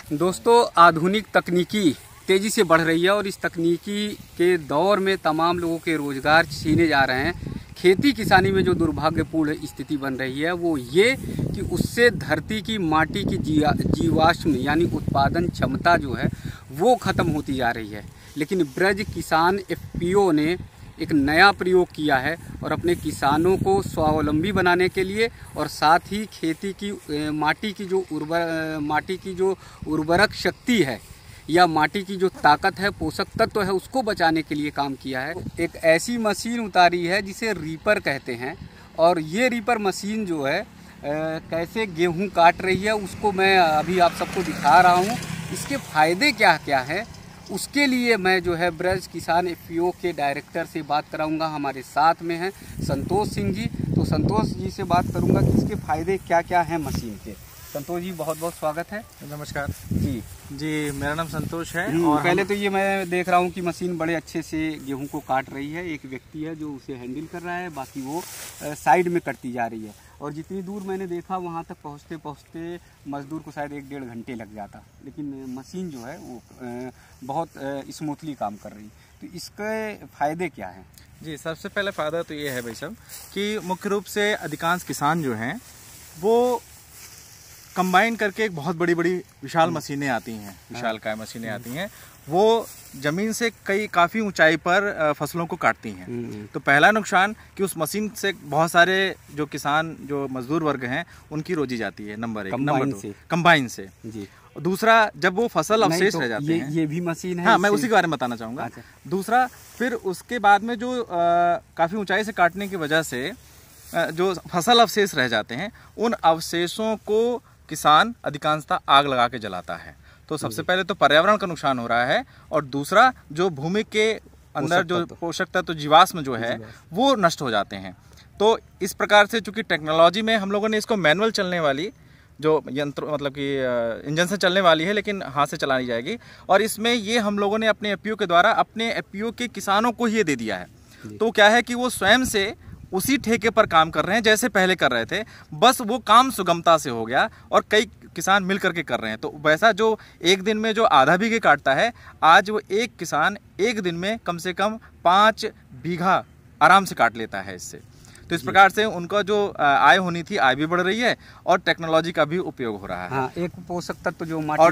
दोस्तों, आधुनिक तकनीकी तेज़ी से बढ़ रही है और इस तकनीकी के दौर में तमाम लोगों के रोज़गार छीने जा रहे हैं। खेती किसानी में जो दुर्भाग्यपूर्ण स्थिति बन रही है वो ये कि उससे धरती की माटी की जीवाश्म यानी उत्पादन क्षमता जो है वो ख़त्म होती जा रही है। लेकिन ब्रज किसान एफपीओ ने एक नया प्रयोग किया है और अपने किसानों को स्वावलंबी बनाने के लिए और साथ ही खेती की माटी की जो उर्वरक शक्ति है या माटी की जो ताकत है, पोषक तत्व है, उसको बचाने के लिए काम किया है। एक ऐसी मशीन उतारी है जिसे रीपर कहते हैं और ये रीपर मशीन जो है कैसे गेहूं काट रही है उसको मैं अभी आप सबको दिखा रहा हूं। इसके फ़ायदे क्या क्या हैं उसके लिए मैं जो है ब्रज किसान एफपीओ के डायरेक्टर से बात कराऊंगा। हमारे साथ में हैं संतोष सिंह जी। तो संतोष जी से बात करूंगा कि इसके फ़ायदे क्या क्या हैं मशीन के। संतोष जी, बहुत बहुत स्वागत है। नमस्कार जी, मेरा नाम संतोष है। और पहले तो ये मैं देख रहा हूँ कि मशीन बड़े अच्छे से गेहूं को काट रही है। एक व्यक्ति है जो उसे हैंडल कर रहा है, बाकी वो साइड में कटती जा रही है। और जितनी दूर मैंने देखा वहाँ तक पहुँचते पहुँचते मजदूर को शायद 1-1.5 घंटे लग जाता, लेकिन मशीन जो है वो बहुत स्मूथली काम कर रही। तो इसके फ़ायदे क्या हैं? जी, सबसे पहले फ़ायदा तो ये है भाई साहब कि मुख्य रूप से अधिकांश किसान जो हैं वो कंबाइन करके एक बहुत बड़ी बड़ी विशाल मशीनें आती हैं, विशालकाय मशीनें आती हैं, वो ज़मीन से काफ़ी ऊंचाई पर फसलों को काटती हैं। तो पहला नुकसान कि उस मशीन से बहुत सारे जो किसान जो मजदूर वर्ग हैं उनकी रोजी जाती है, नंबर 1। नंबर 2 कंबाइन से जी। दूसरा, जब वो फसल अवशेष रह जाते हैं, ये भी मशीन है। हाँ, मैं उसी के बारे में बताना चाहूँगा। अच्छा। दूसरा, फिर उसके बाद में जो काफ़ी ऊंचाई से काटने की वजह से जो फसल अवशेष रह जाते हैं उन अवशेषों को किसान अधिकांशतः आग लगा के जलाता है। तो सबसे पहले तो पर्यावरण का नुकसान हो रहा है और दूसरा जो भूमि के अंदर जो पोषक तत्व जीवाश्म जो है वो नष्ट हो जाते हैं। तो इस प्रकार से चूंकि टेक्नोलॉजी में हम लोगों ने इसको मैनुअल चलने वाली जो यंत्र मतलब कि इंजन से चलने वाली है लेकिन हाथ से चलाई जाएगी, और इसमें ये हम लोगों ने अपने एफपीओ के द्वारा अपने एफपीओ के किसानों को ही दे दिया है। तो क्या है कि वो स्वयं से उसी ठेके पर काम कर रहे हैं जैसे पहले कर रहे थे, बस वो काम सुगमता से हो गया और कई किसान मिल करके कर रहे हैं। तो वैसा जो एक दिन में जो आधा बीघे काटता है, आज वो एक किसान एक दिन में कम से कम 5 बीघा आराम से काट लेता है इससे। तो इस प्रकार से उनका जो आय होनी थी, आय भी बढ़ रही है और टेक्नोलॉजी का भी उपयोग हो रहा है। हाँ, एक पोषक तत्व जो माटी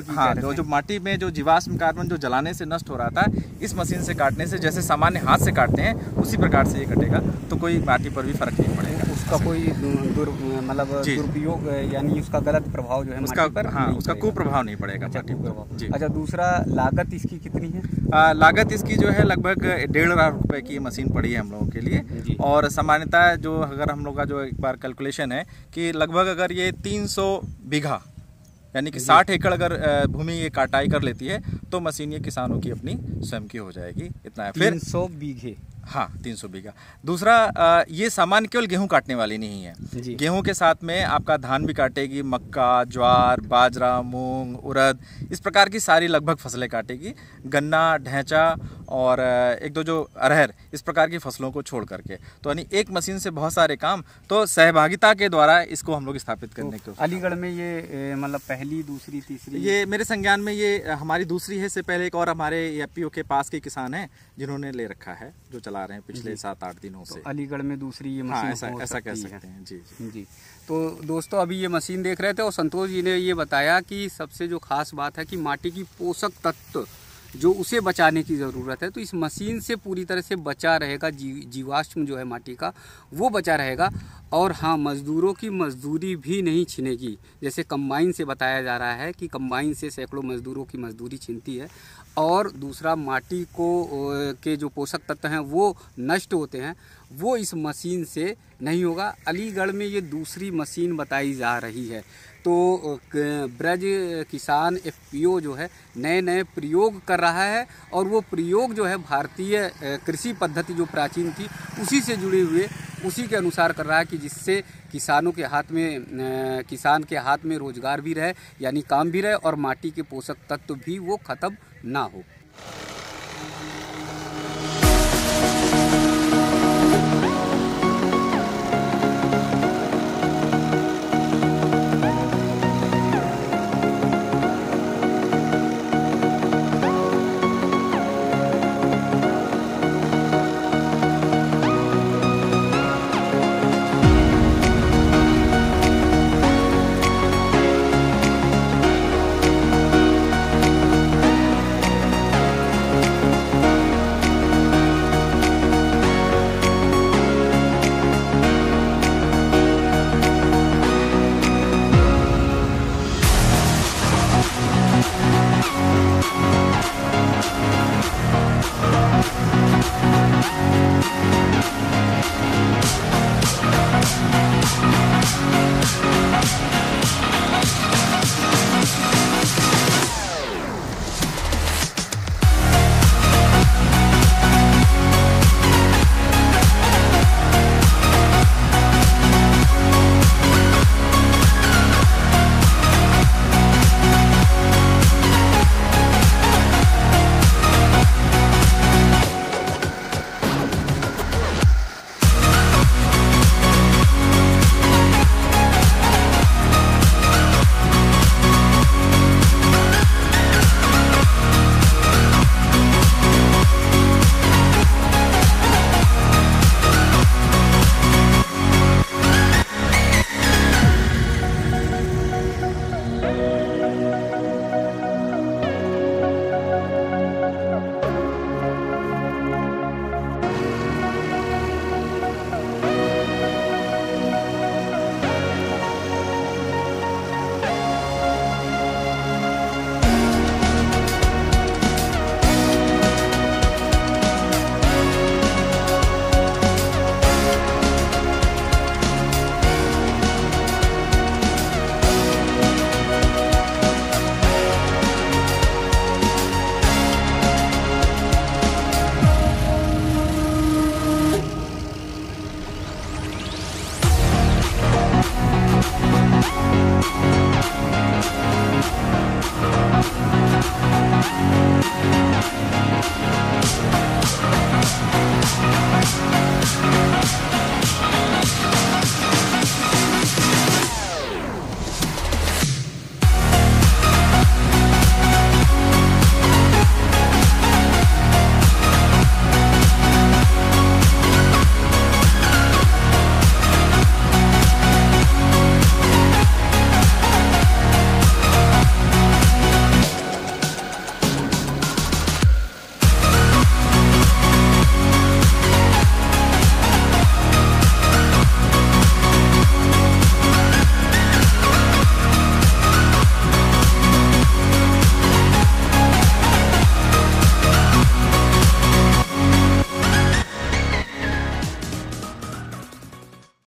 और जो माटी में जो जीवाश्म कार्बन जो जलाने से नष्ट हो रहा था, इस मशीन से काटने से जैसे सामान्य हाथ से काटते हैं उसी प्रकार से ये कटेगा, तो कोई माटी पर भी फर्क नहीं पड़ेगा। उसका कोई दुरुपयोग यानी उसका गलत प्रभाव जो है उसका, हाँ, उसका कुप्रभाव नहीं पड़ेगा माटी पर। अच्छा, दूसरा लागत इसकी कितनी है? लागत इसकी जो है लगभग 1.5 लाख रुपए की मशीन पड़ी है हम लोगों के लिए। और सामान्यतः जो अगर हम लोग का जो एक बार कैलकुलेशन है कि लगभग अगर ये 300 बीघा यानी कि 60 एकड़ अगर भूमि ये काटाई कर लेती है तो मशीन ये किसानों की अपनी स्वयं की हो जाएगी। इतना है। फिर 300 बीघे, हाँ 300 बीघा। दूसरा, ये सामान्य केवल गेहूं काटने वाली नहीं है। गेहूं के साथ में आपका धान भी काटेगी, मक्का, ज्वार, बाजरा, मूंग, उड़द, इस प्रकार की सारी लगभग फसलें काटेगी। गन्ना, ढैंचा और 1-2 जो अरहर, इस प्रकार की फसलों को छोड़ करके। तो यानी एक मशीन से बहुत सारे काम, तो सहभागिता के द्वारा इसको हम लोग स्थापित करने को। अलीगढ़ में ये मतलब पहली, दूसरी, तीसरी, ये मेरे संज्ञान में ये हमारी दूसरी है। से पहले एक और हमारे एफपीओ के पास के किसान हैं जिन्होंने ले रखा है, जो चला रहे हैं पिछले 7-8 दिनों से। तो अलीगढ़ में दूसरी ये मशीन। हाँ, ऐसा कह सकते हैं। जी। तो दोस्तों, अभी ये मशीन देख रहे थे और संतोष जी ने ये बताया कि सबसे जो खास बात है कि माटी की पोषक तत्व जो उसे बचाने की ज़रूरत है, तो इस मशीन से पूरी तरह से बचा रहेगा। जीवाश्म जो है माटी का वो बचा रहेगा। और हाँ, मज़दूरों की मजदूरी भी नहीं छिनेगी। जैसे कंबाइन से बताया जा रहा है कि कंबाइन से सैकड़ों मज़दूरों की मजदूरी छिनती है। और दूसरा, माटी को के जो पोषक तत्व हैं वो नष्ट होते हैं, वो इस मशीन से नहीं होगा। अलीगढ़ में ये दूसरी मशीन बताई जा रही है। तो ब्रज किसान एफपीओ जो है नए प्रयोग कर रहा है और वो प्रयोग जो है भारतीय कृषि पद्धति जो प्राचीन थी उसी से जुड़े हुए, उसी के अनुसार कर रहा है कि जिससे किसान के हाथ में रोजगार भी रहे यानी काम भी रहे और माटी के पोषक तत्व भी वो खत्म ना हो।